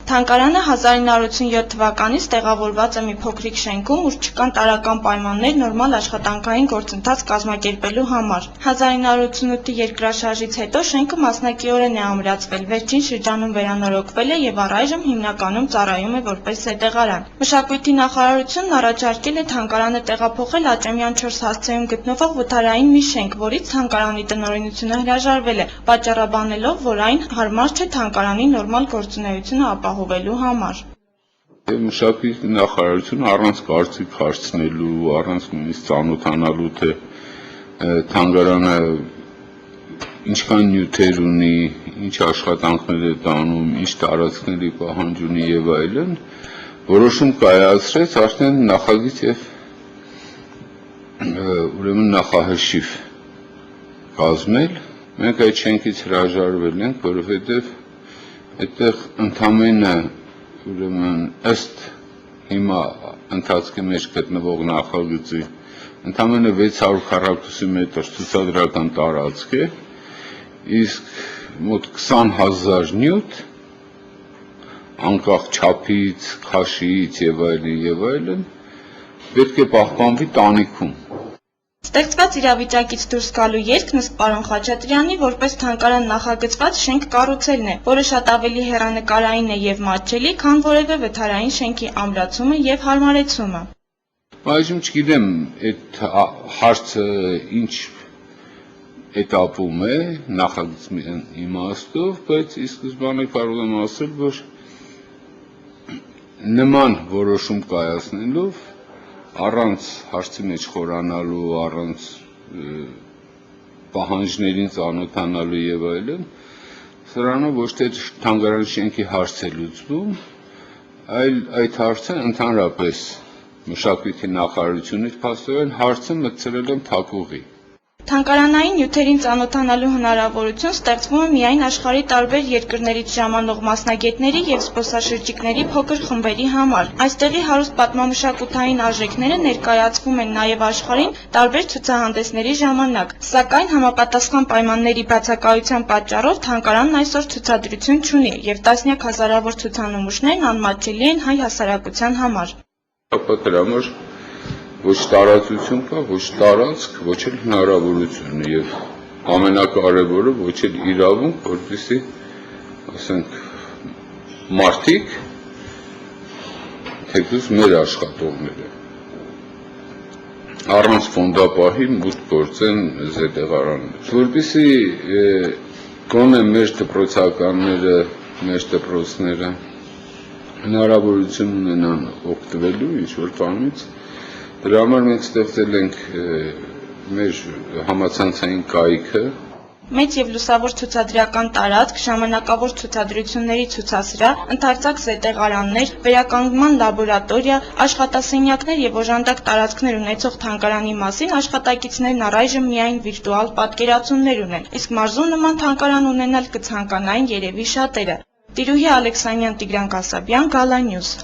Թանգարանը 1987 թվականից տեղավորված է մի փոքրիկ շենքում, ուր չկան տարրական պայմաններ նորմալ աշխատանքային գործընթաց կազմակերպելու համար։ 1988-ի երկրաշարժից հետո շենքը մասնակիորեն է ամրացվել, վերջին շրջանում վերանորոգվել է եւ առայժմ հիմնականում ծառայում է որպես զետեղարան։ Մշակույթի նախարարությունն առաջարկել է թանգարանը տեղափոխել Աճեմյան 4 հասցեում գտնվող վթարային մի շենք, որից թանգարանի տնօրինությունը հրաժարվել է, պատճառաբանելով, որ այն հարմար չէ թանգարանի նորմալ գործունեությունը ապահովելու համար։ Մշակույթի նախարարությունը առանց կարծիք հարցնելու, առանց նույնիսկ ծանոթանալու թե թանգարանը ինչքան նյութեր ունի, ինչ աշխատանքներ է տանում, ինչ տարածքների պահանջ ունի եւ այլն, որոշում կայացրեց արդեն նախագիծ եւ ուրեմն նախահաշիվ կազմել։ Մենք այդ շենքից հրաժարվել ենք, որովհետեւ այդտեղ ընդամենը ուրեմն ըստ հիմա ընթացքի մեջ գտնվող նախագծի ընդամենը 600 քառակուսի մետր ցուցադրական տարածք է, իսկ մոտ 20,000 նյութ անկախ չափից, քաշից եւ այլն պետք է պահպանվի տանիքում։ Ստեղծված իրավիճակից դուրս գալու ելքն ըստ պարոն Խաչատրյանի որպես թանգարան նախագծված շենք կառուցելն է, որը շատ ավելի հեռանկարային է եւ մատչելի, քան որևէ վթարային շենքի ամրացումը եւ հարմարեցումը։ Այժմ չգիտեմ այդ հարցը ինչ էտապում է նախագծի իմաստով, բայց ի սկզբանե կարող եմ ասել, որ նման որոշում կայացնելով առանց հարցի մեջ խորանալու, առանց պահանջներին ծանոթանալու եւ այլն, սրանով ոչ թե թանգարանի շենքի հարց է լուծվում, այլ այդ հարցը ընդհանրապես մշակույթի նախարարությունից փաստորեն հարցը մտցրել են թակուղի։ Թանգարանային նյութերին ծանոթանալու հնարավորություն ստեղծվում է միայն աշխարհի տարբեր երկրներից ժամանող մասնագետների եւ զբոսաշրջիկների փոքր խմբերի համար։ Այստեղի հարուստ պատմամշակութային արժեքները ներկայացվում են նաեւ աշխարհին տարբեր ցուցահանդեսների ժամանակ, սակայն համապատասխան պայմանների բացակայության պատճառով թանգարանն այսօր ցուցադրություն չունի եւ տասնյակ հազարավոր ցուցանմուշներն անմատչելի են հայ հասարակության համար։ Պատրամոր ոչ տարածություն կա, ոչ տարածք, ոչ էլ հնարավորություն եւ ամենակարևորը ոչ էլ իրավունք, որպեսզի ասենք մարդիկ թեկուզ մեր աշխատողները առանց ֆոնդապահի մուտք գործեն զետեղարաններ, որպեսզի գոնե մեր դպրոցականները, մեր դպրոցները հնարավորություն ունենան օգտվելու ինչ-որ բանից։ Դրա համար մենք ստեղծել ենք մեր համացանցային կայքը։ Մեծ եւ լուսավոր ցուցադրական տարածք, ժամանակավոր ցուցադրությունների ցուցասրահ, ընդարձակ զետեղարաններ, վերականգնման լաբորատորիա, աշխատասենյակներ եւ օժանդակ տարածքներ ունեցող թանգարանի մասին աշխատակիցներն առայժմ միայն վիրտուալ պատկերացումներ ունեն, իսկ մարզում նման թանգարան ունենալ կցանկանային երևի շատերը։ Տիրուհի Ալեքսանյան, Տիգրան Կասաբյան, Gala News։